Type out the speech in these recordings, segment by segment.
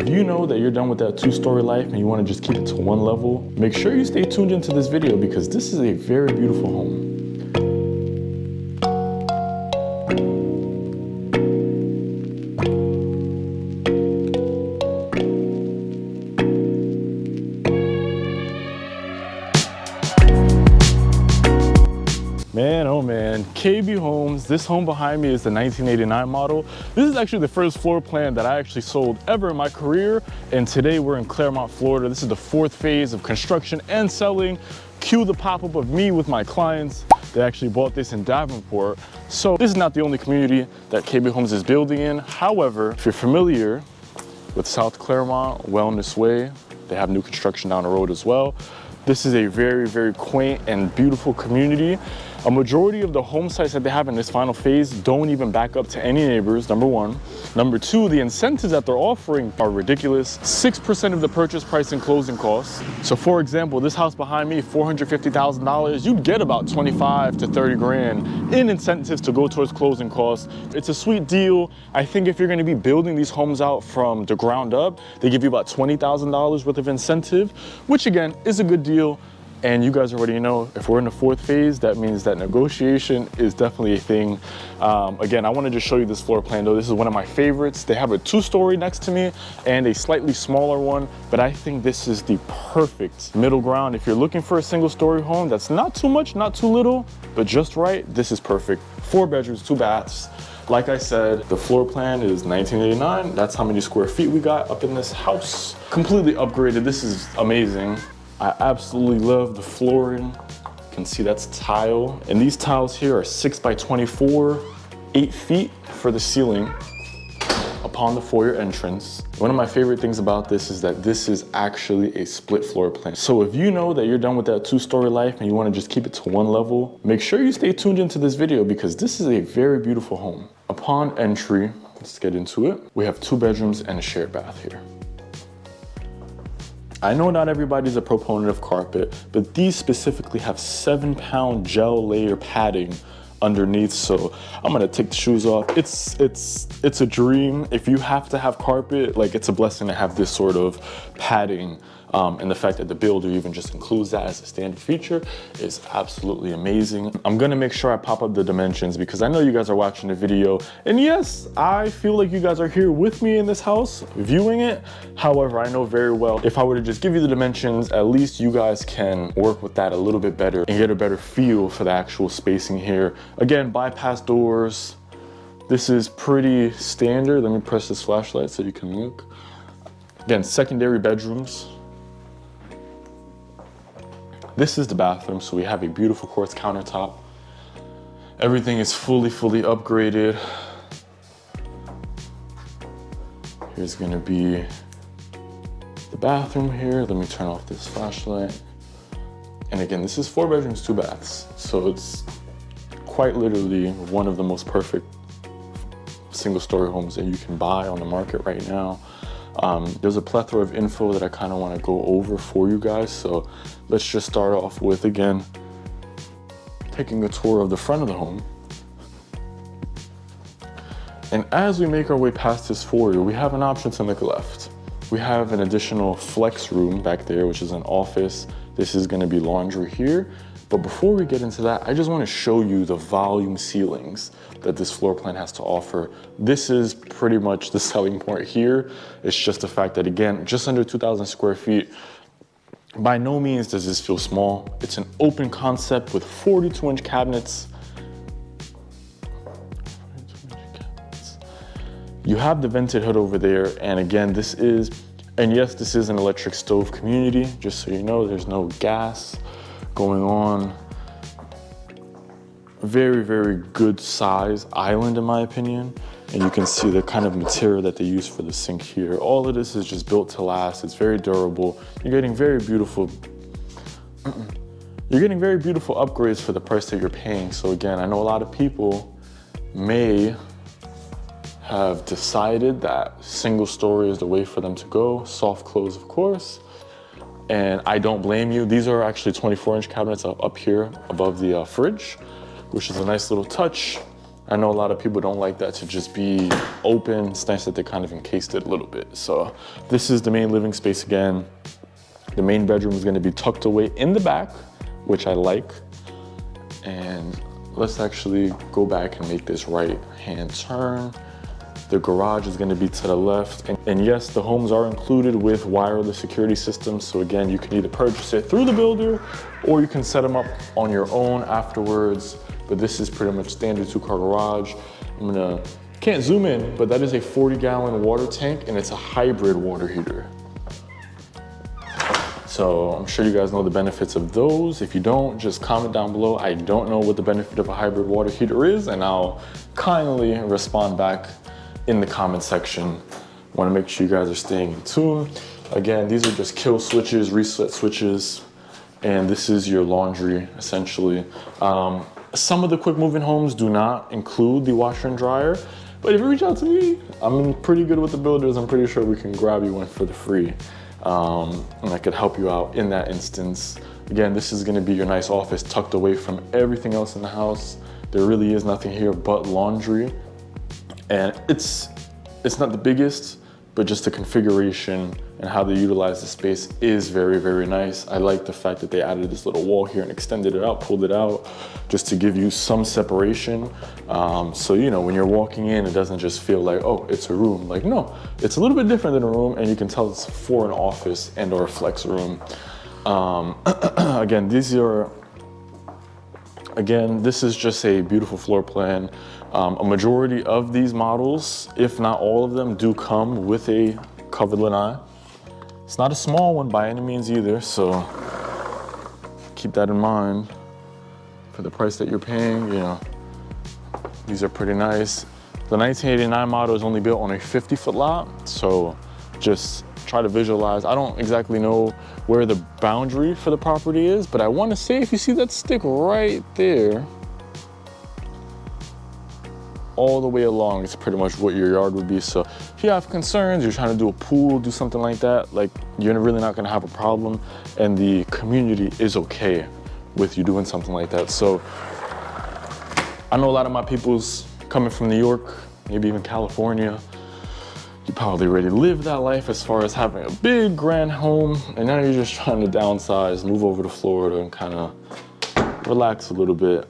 If you know that you're done with that two-story life and you want to just keep it to one level, make sure you stay tuned into this video because this is a very beautiful home. Man, oh man, KB Homes. This home behind me is the 1989 model. This is actually the first floor plan that I actually sold ever in my career. And today we're in Clermont, Florida. This is the fourth phase of construction and selling. Cue the pop-up of me with my clients. They actually bought this in Davenport. So this is not the only community that KB Homes is building in. However, if you're familiar with South Clermont, Wellness Way, they have new construction down the road as well. This is a very, very quaint and beautiful community. A majority of the home sites that they have in this final phase don't even back up to any neighbors, number one. Number two, the incentives that they're offering are ridiculous. 6% of the purchase price and closing costs. So for example, this house behind me, $450,000, you'd get about 25 to 30 grand in incentives to go towards closing costs. It's a sweet deal. I think if you're gonna be building these homes out from the ground up, they give you about $20,000 worth of incentive, which again, is a good deal. And you guys already know, if we're in the fourth phase, that means that negotiation is definitely a thing. Again, I want to just show you this floor plan though. This is one of my favorites. They have a two-story next to me and a slightly smaller one, but I think this is the perfect middle ground. If you're looking for a single-story home that's not too much, not too little, but just right, this is perfect. 4 bedrooms, 2 baths. Like I said, the floor plan is 1989. That's how many square feet we got up in this house. Completely upgraded. This is amazing. I absolutely love the flooring. You can see that's tile. And these tiles here are 6 by 24, 8 feet for the ceiling upon the foyer entrance. One of my favorite things about this is that this is actually a split floor plan. So if you know that you're done with that two-story life and you want to just keep it to one level, make sure you stay tuned into this video because this is a very beautiful home. Upon entry, let's get into it. We have 2 bedrooms and a shared bath here. I know not everybody's a proponent of carpet, but these specifically have 7-pound gel layer padding underneath. So I'm gonna take the shoes off. It's a dream. If you have to have carpet, like it's a blessing to have this sort of padding. And the fact that the builder even just includes that as a standard feature is absolutely amazing. I'm gonna make sure I pop up the dimensions because I know you guys are watching the video. And yes, I feel like you guys are here with me in this house, viewing it. However, I know very well, if I were to just give you the dimensions, at least you guys can work with that a little bit better and get a better feel for the actual spacing here. Again, bypass doors. This is pretty standard. Let me press this flashlight so you can look. Again, secondary bedrooms. This is the bathroom, so we have a beautiful quartz countertop. Everything is fully upgraded. Here's gonna be the bathroom here. Let me turn off this flashlight. And again, this is 4 bedrooms, 2 baths. So it's quite literally one of the most perfect single-story homes that you can buy on the market right now. There's a plethora of info that I kind of want to go over for you guys. So let's just start off with, again, taking a tour of the front of the home. And as we make our way past this foyer, we have an option to the left. We have an additional flex room back there, which is an office. This is going to be laundry here. But before we get into that, I just want to show you the volume ceilings that this floor plan has to offer. This is pretty much the selling point here. It's just the fact that, again, just under 2,000 square feet. By no means does this feel small. It's an open concept with 42-inch cabinets. You have the vented hood over there. And again, this is an electric stove community. Just so you know, there's no gas going on. Very good size island in my opinion. And you can see the kind of material that they use for the sink here. All of this is just built to last. It's very durable. You're getting very beautiful upgrades for the price that you're paying. So again, I know a lot of people may have decided that single story is the way for them to go. Soft close, of course. And I don't blame you. These are actually 24-inch cabinets up here above the fridge, which is a nice little touch. I know a lot of people don't like that to just be open. It's nice that they kind of encased it a little bit. So this is the main living space again. The main bedroom is gonna be tucked away in the back, which I like. And let's actually go back and make this right-hand turn. The garage is gonna be to the left. And yes, the homes are included with wireless security systems. So again, you can either purchase it through the builder or you can set them up on your own afterwards. But this is pretty much standard 2-car garage. Can't zoom in, but that is a 40-gallon water tank and it's a hybrid water heater. So I'm sure you guys know the benefits of those. If you don't, just comment down below. I don't know what the benefit of a hybrid water heater is, and I'll kindly respond back in the comment section. Want to make sure you guys are staying in tune. Again, these are just kill switches, reset switches, and this is your laundry, essentially. Some of the quick moving homes do not include the washer and dryer, but if you reach out to me, I'm pretty good with the builders. I'm pretty sure we can grab you one for the free. And I could help you out in that instance. Again, this is gonna be your nice office tucked away from everything else in the house. There really is nothing here but laundry. And it's not the biggest, but just the configuration and how they utilize the space is very, very nice. I like the fact that they added this little wall here and extended it out, pulled it out, just to give you some separation. So, you know, when you're walking in, it doesn't just feel like, oh, it's a room. Like, no, it's a little bit different than a room, and you can tell it's for an office and or a flex room. Again, this is just a beautiful floor plan. A majority of these models, if not all of them, do come with a covered lanai. It's not a small one by any means either, so keep that in mind. For the price that you're paying, you know, these are pretty nice. The 1989 model is only built on a 50-foot lot, so just try to visualize. I don't exactly know where the boundary for the property is, but I want to say if you see that stick right there, all the way along, it's pretty much what your yard would be. So if you have concerns, you're trying to do a pool, do something like that, like you're really not gonna have a problem, and the community is okay with you doing something like that. So I know a lot of my people's coming from New York, maybe even California. You probably already lived that life as far as having a big grand home, and now you're just trying to downsize, move over to Florida and kind of relax a little bit.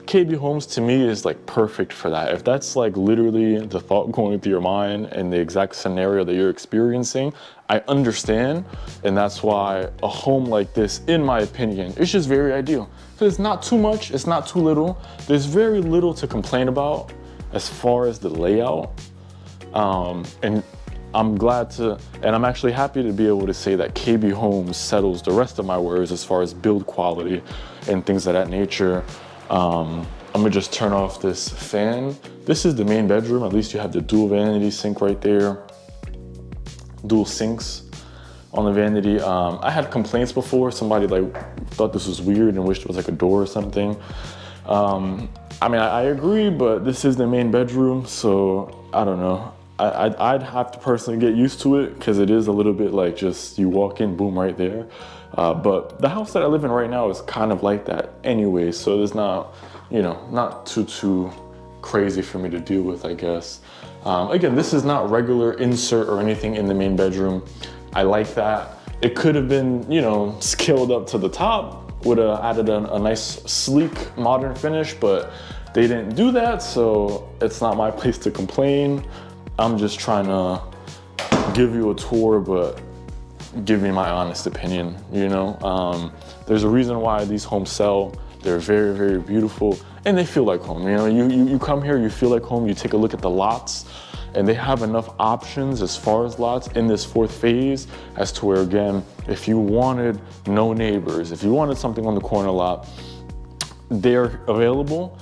KB Homes to me is like perfect for that. If that's like literally the thought going through your mind and the exact scenario that you're experiencing, I understand. And that's why a home like this, in my opinion, is just very ideal. Because it's not too much, it's not too little. There's very little to complain about as far as the layout. And I'm glad to, and I'm actually happy to be able to say that KB Homes settles the rest of my words as far as build quality and things of that nature. I'm gonna just turn off this fan. This is the main bedroom. At least you have the dual vanity sink right there. Dual sinks on the vanity. I had complaints before. Somebody like thought this was weird and wished it was like a door or something. I mean, I agree, but this is the main bedroom, so I don't know. I'd have to personally get used to it because it is a little bit like just you walk in, boom, right there. But the house that I live in right now is kind of like that anyway, so there's not, you know, not too crazy for me to deal with, I guess. Again, this is not regular insert or anything in the main bedroom. I like that. It could have been, you know, scaled up to the top, would have added a nice, sleek, modern finish, but they didn't do that, so it's not my place to complain. I'm just trying to give you a tour, but give me my honest opinion, you know? There's a reason why these homes sell. They're very, very beautiful, and they feel like home. You know, you come here, you feel like home, you take a look at the lots, and they have enough options as far as lots in this fourth phase as to where, again, if you wanted no neighbors, if you wanted something on the corner lot, they're available.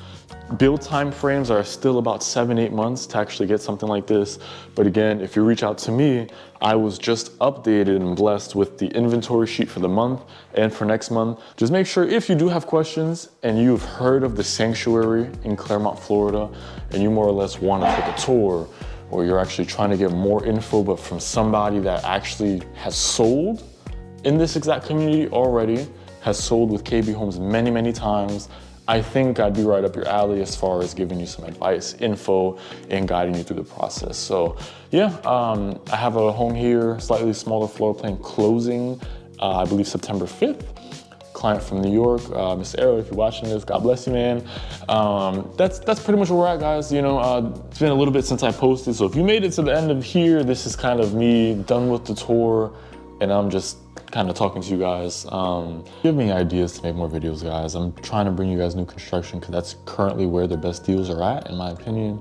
Build time frames are still about 7-8 months to actually get something like this. But again, if you reach out to me, I was just updated and blessed with the inventory sheet for the month and for next month. Just make sure if you do have questions and you've heard of the sanctuary in Clermont, Florida, and you more or less want to take a tour, or you're actually trying to get more info, but from somebody that actually has sold in this exact community already, has sold with KB Homes many, many times, I think I'd be right up your alley as far as giving you some advice, info, and guiding you through the process. So yeah, I have a home here, slightly smaller floor plan closing, I believe September 5th. Client from New York, Mr. Arrow, if you're watching this, God bless you, man. That's pretty much where we're at, guys. You know, it's been a little bit since I posted, so if you made it to the end of here, this is kind of me done with the tour, and I'm just kind of talking to you guys. Give me ideas to make more videos, guys. I'm trying to bring you guys new construction because that's currently where the best deals are at, in my opinion.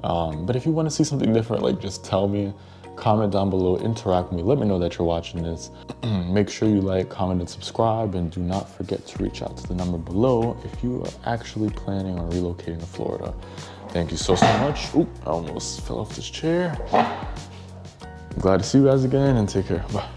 But if you want to see something different, like, just tell me. Comment down below, interact with me, let me know that you're watching this. Make sure you like, comment, and subscribe, and do not forget to reach out to the number below if you are actually planning on relocating to Florida. Thank you so much. Oop, I almost fell off this chair. I'm glad to see you guys again, and take care. Bye.